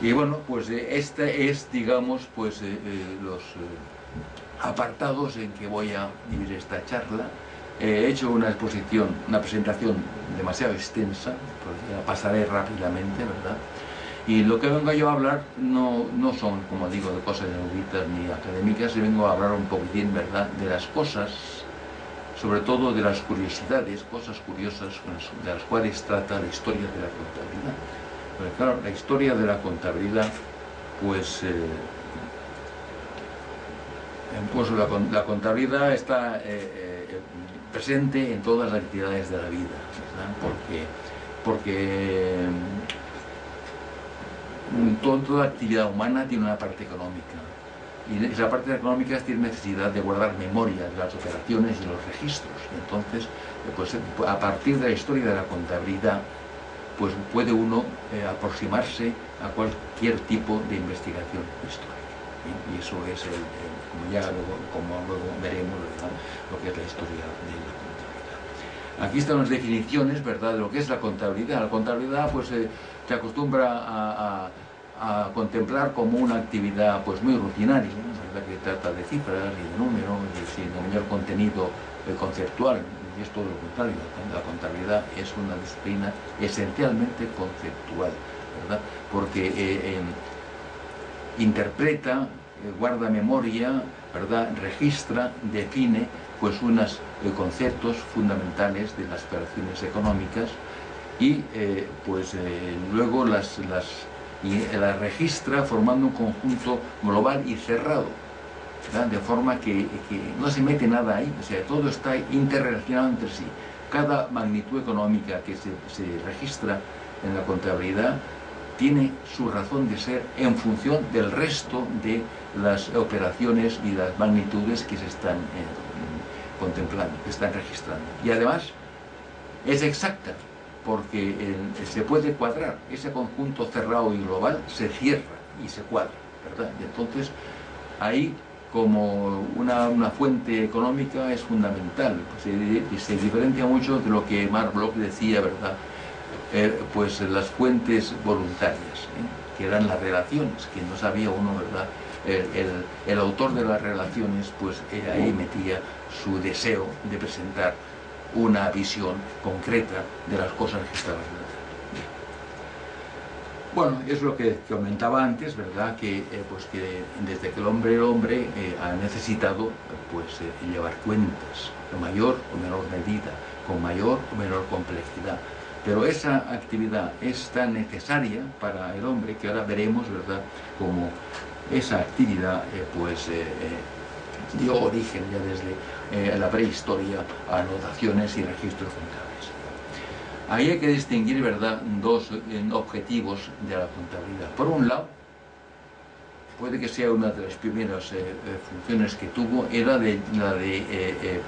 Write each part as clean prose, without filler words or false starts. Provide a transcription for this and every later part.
Y bueno, pues este es, digamos, pues los apartados en que voy a dividir esta charla. He hecho una exposición, una presentación demasiado extensa, pues la pasaré rápidamente, ¿verdad? Y lo que vengo yo a hablar no son, como digo, de cosas eruditas ni académicas, y vengo a hablar un poquitín, ¿verdad?, de las cosas, sobre todo de las curiosidades, cosas curiosas de las cuales trata la historia de la contabilidad. Porque claro, la historia de la contabilidad, pues, la contabilidad está presente en todas las actividades de la vida, ¿verdad? Porque toda actividad humana tiene una parte económica, y esa parte económica tiene necesidad de guardar memoria de las operaciones y los registros. Y entonces, pues, a partir de la historia de la contabilidad, pues puede uno aproximarse a cualquier tipo de investigación histórica. Y eso es, como luego veremos, ¿verdad?, lo que es la historia de la contabilidad. Aquí están las definiciones, ¿verdad?, de lo que es la contabilidad. La contabilidad, pues, se acostumbra a contemplar como una actividad, pues, muy rutinaria, ¿verdad?, que trata de cifras y de números y sin mayor contenido conceptual. Y es todo lo contrario. La contabilidad es una disciplina esencialmente conceptual, ¿verdad?, porque interpreta, guarda memoria, ¿verdad?, registra, define, pues, unos conceptos fundamentales de las operaciones económicas y luego las registra formando un conjunto global y cerrado, ¿verdad?, de forma que no se mete nada ahí, o sea, todo está interrelacionado entre sí. Cada magnitud económica que se registra en la contabilidad tiene su razón de ser en función del resto de las operaciones y las magnitudes que se están contemplando, que están registrando. Y además es exacta, porque se puede cuadrar, ese conjunto cerrado y global se cierra y se cuadra, ¿verdad? Y entonces ahí, como una fuente económica, es fundamental. Se diferencia mucho de lo que Marc Bloch decía, ¿verdad?, pues las fuentes voluntarias, que eran las relaciones, que no sabía uno, ¿verdad? El autor de las relaciones, pues ahí metía su deseo de presentar una visión concreta de las cosas que estaban realizando. Bueno, es lo que comentaba antes, ¿verdad?, que desde que el hombre ha necesitado, pues, llevar cuentas, en mayor o menor medida, con mayor o menor complejidad. Pero esa actividad es tan necesaria para el hombre que ahora veremos, ¿verdad?, cómo esa actividad dio origen ya desde la prehistoria a anotaciones y registros contables. Ahí hay que distinguir, ¿verdad?, dos objetivos de la contabilidad. Por un lado, puede que sea una de las primeras funciones que tuvo, era la de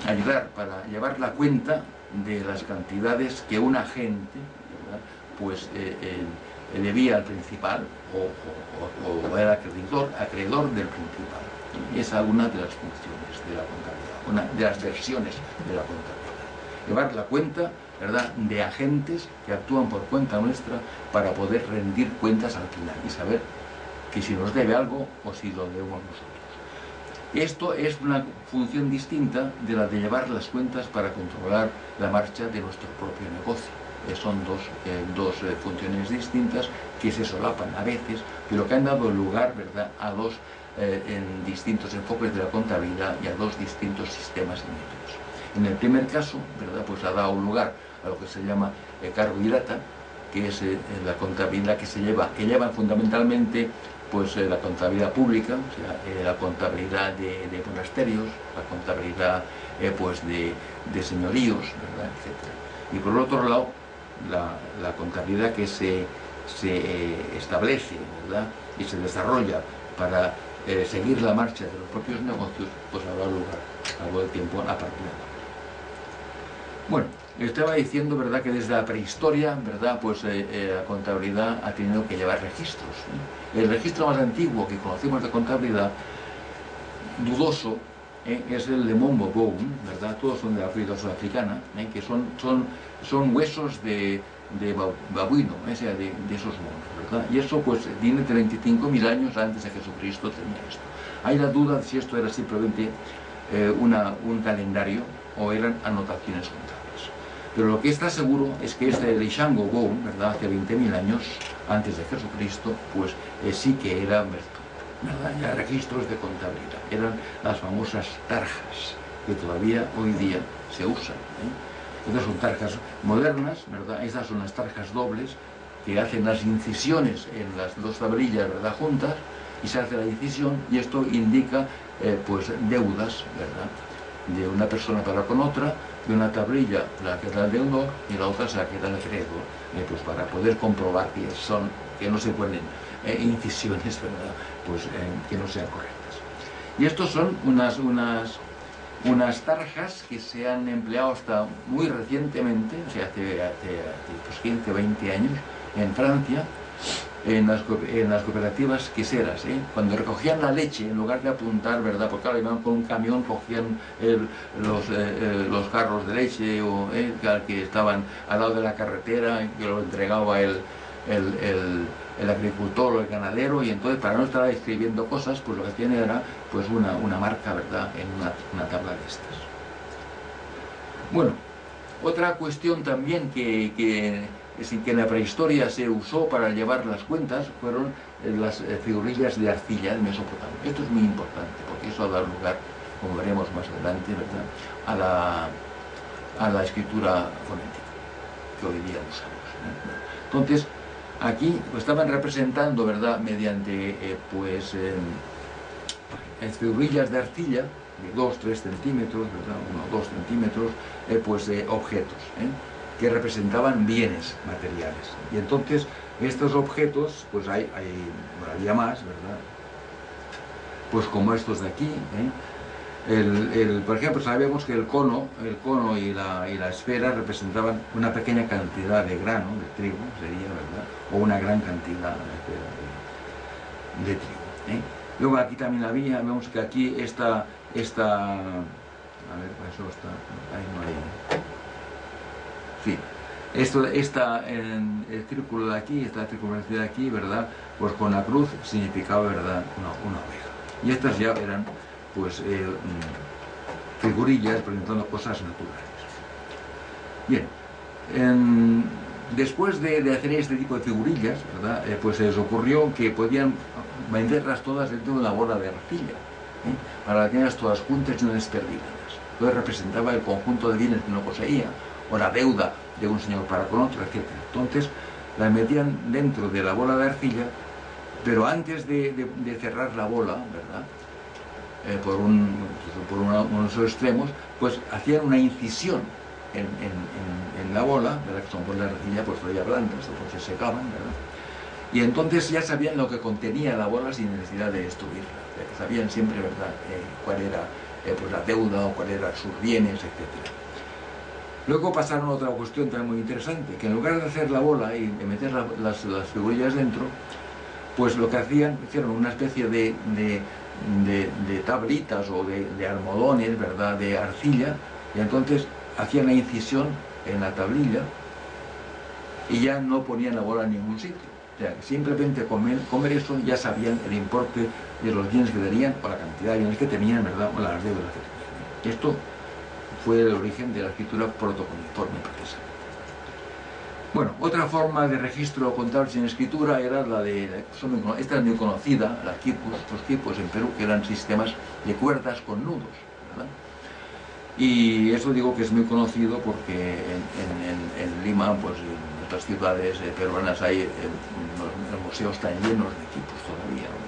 ayudar para llevar la cuenta de las cantidades que un agente, ¿verdad?, pues debía al principal o era acreedor del principal. Esa es una de las funciones de la contabilidad, una de las versiones de la contabilidad. Llevar la cuenta, ¿verdad?, de agentes que actúan por cuenta nuestra para poder rendir cuentas al final y saber que si nos debe algo o si lo debemos nosotros. Esto es una función distinta de la de llevar las cuentas para controlar la marcha de nuestro propio negocio. Son dos funciones distintas que se solapan a veces, pero que han dado lugar, ¿verdad?, a dos distintos enfoques de la contabilidad y a dos distintos sistemas y métodos. En el primer caso, ¿verdad?, pues ha dado lugar a lo que se llama cargo y data, que es la contabilidad que lleva fundamentalmente, pues, la contabilidad pública, o sea, la contabilidad de monasterios, la contabilidad pues de señoríos, ¿verdad?, etc. Y por otro lado, la contabilidad que se establece, ¿verdad?, y se desarrolla para seguir la marcha de los propios negocios, pues ha dado lugar a lo largo del tiempo a partir de ahora. Bueno, estaba diciendo, ¿verdad?, que desde la prehistoria, ¿verdad?, pues la contabilidad ha tenido que llevar registros. El registro más antiguo que conocemos de contabilidad, dudoso, es el de Monbobou, ¿verdad? Todos son de África sudafricana, que son huesos de babuino, o sea, de esos monos, ¿verdad? Y eso pues tiene 35.000 años antes de Jesucristo tenía esto. Hay la duda de si esto era simplemente un calendario o eran anotaciones contables. Pero lo que está seguro es que este de Shango-Go, ¿verdad?, hace 20.000 años antes de Jesucristo, pues sí que era, ¿verdad?, ya registros de contabilidad. Eran las famosas tarjas que todavía hoy día se usan, Estas son tarjas modernas, ¿verdad? Estas son las tarjas dobles que hacen las incisiones en las dos tablillas, ¿verdad?, juntas, y se hace la incisión, y esto indica pues deudas, ¿verdad?, de una persona para con otra, de una tablilla la que da el deudor y la otra se la que da el acreedor, pues para poder comprobar que no se ponen incisiones, ¿verdad?, pues que no sean correctas. Y estos son unas tarjas que se han empleado hasta muy recientemente, o sea, hace pues 15 o 20 años, en Francia, en las cooperativas queseras, cuando recogían la leche, en lugar de apuntar, ¿verdad?, porque claro, iban con un camión, cogían los carros de leche que estaban al lado de la carretera, que lo entregaba el agricultor o el ganadero, y entonces para no estar escribiendo cosas, pues lo que hacían era pues una marca, ¿verdad?, en una tabla de estas. Bueno, otra cuestión también que en la prehistoria se usó para llevar las cuentas fueron las figurillas de arcilla de Mesopotamia. Esto es muy importante porque eso ha dado lugar, como veremos más adelante, ¿verdad?, a la escritura fonética que hoy día usamos. Entonces, aquí pues, estaban representando, ¿verdad?, mediante figurillas de arcilla de 2-3 centímetros, ¿verdad?, 1 o 2 centímetros, objetos, que representaban bienes materiales. Y entonces estos objetos, pues había más, ¿verdad?, pues como estos de aquí, por ejemplo, sabemos que el cono y la esfera representaban una pequeña cantidad de grano, de trigo, sería, ¿verdad?, o una gran cantidad de trigo. Luego aquí también vemos que aquí esta, a ver, eso está, ahí no hay. Sí, el círculo de aquí, esta circunferencia de aquí, ¿verdad?, pues con la cruz significaba, ¿verdad?, una oveja. Y estas ya eran, pues, figurillas representando cosas naturales. Bien, después de hacer este tipo de figurillas, ¿verdad?, pues se les ocurrió que podían venderlas todas dentro de una bola de arcilla, para tenerlas todas juntas y no desperdigadas. Entonces representaba el conjunto de bienes que uno poseía, o la deuda de un señor para con otro, etc. Entonces las metían dentro de la bola de arcilla, pero antes de cerrar la bola, ¿verdad?, por uno de sus extremos, pues hacían una incisión en la bola, ¿verdad?, que son bolas de arcilla pues todavía blandas, pues se secaban, ¿verdad?, y entonces ya sabían lo que contenía la bola sin necesidad de destruirla, sabían siempre, ¿verdad?, cuál era pues la deuda o cuáles eran sus bienes, etc. Luego pasaron a otra cuestión también muy interesante, que en lugar de hacer la bola y de meter las figurillas dentro, pues lo que hicieron una especie de tablitas o de almohadones, ¿verdad?, de arcilla, y entonces hacían la incisión en la tablilla y ya no ponían la bola en ningún sitio. O sea, simplemente comer eso ya sabían el importe de los bienes que tenían, o la cantidad de bienes que tenían, ¿verdad?, o las deudas que tenían. Esto fue el origen de la escritura protocuniforme precisamente. Bueno, otra forma de registro contable sin escritura era la esta es muy conocida, los quipus en Perú, que eran sistemas de cuerdas con nudos, ¿verdad? Y eso digo que es muy conocido porque en Lima, pues en otras ciudades peruanas los museos están llenos de quipus todavía, ¿no?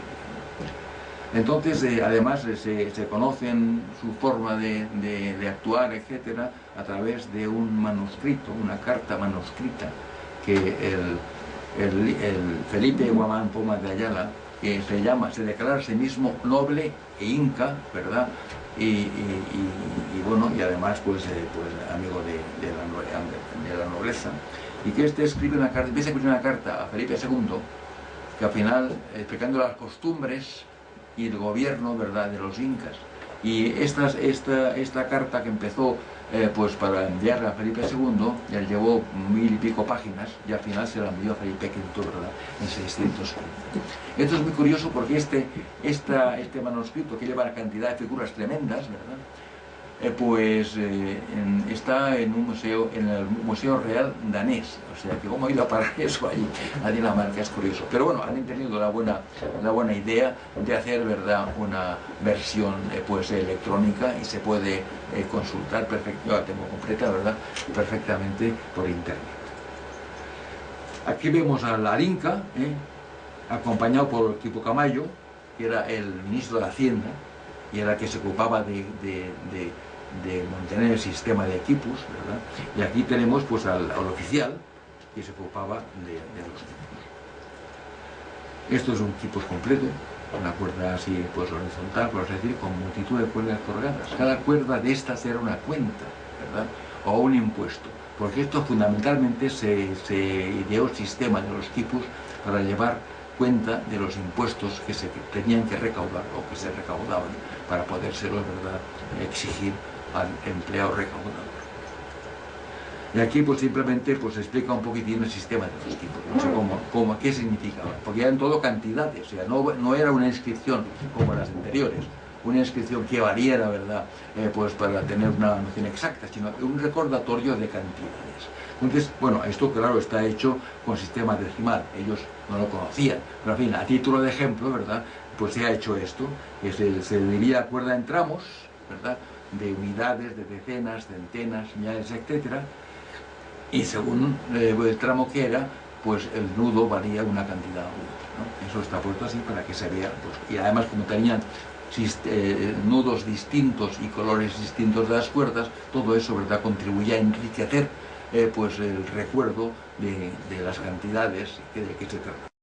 Entonces, además, se conocen su forma de actuar, etcétera, a través de un manuscrito, una carta manuscrita, que el Felipe Guamán Poma de Ayala, que se declara a sí mismo noble e inca, ¿verdad?, y bueno, y además, pues amigo de la nobleza, y que empieza a escribir una carta a Felipe II, que al final, explicando las costumbres y el gobierno, ¿verdad?, de los incas. Y esta carta que empezó pues para enviarla a Felipe II, él llevó 1000 y pico páginas y al final se la envió a Felipe V, ¿verdad?, en 600. Esto es muy curioso porque este manuscrito, que lleva una cantidad de figuras tremendas, ¿verdad?, está en un museo, en el Museo Real Danés. O sea que cómo ha ido a parar eso ahí a Dinamarca, es curioso. Pero bueno, han tenido la buena idea de hacer, ¿verdad?, una versión pues electrónica, y se puede consultar perfectamente, yo la tengo completa, ¿verdad?, perfectamente por internet. Aquí vemos a Larinka, acompañado por Equipo Camayo, que era el ministro de Hacienda y era el que se ocupaba de mantener el sistema de equipos, ¿verdad? Y aquí tenemos pues al oficial que se ocupaba de los equipos. Esto es un equipo completo, una cuerda así pues horizontal, por así decir, con multitud de cuerdas colgadas. Cada cuerda de estas era una cuenta, ¿verdad?, o un impuesto, porque esto fundamentalmente se ideó el sistema de los equipos para llevar cuenta de los impuestos que se tenían que recaudar o que se recaudaban para podérselos, ¿verdad?, exigir al empleado recaudador. Y aquí pues simplemente pues explica un poquitín el sistema de los equipos, no sé qué significaba, porque eran todo cantidades, o sea, no era una inscripción como las anteriores, una inscripción que variara, ¿verdad?, pues para tener una noción exacta, sino un recordatorio de cantidades. Entonces, bueno, esto claro está hecho con sistema decimal, ellos no lo conocían, pero en fin, a título de ejemplo, ¿verdad?, pues se ha hecho esto, que se divide la cuerda en tramos, ¿verdad?, de unidades, de decenas, centenas, millares, etcétera, y según el tramo que era, pues el nudo varía una cantidad u otra, ¿no? Eso está puesto así para que se vea, pues, y además como tenían nudos distintos y colores distintos de las cuerdas, todo eso, ¿verdad?, contribuía a enriquecer pues el recuerdo de las cantidades de que se trata.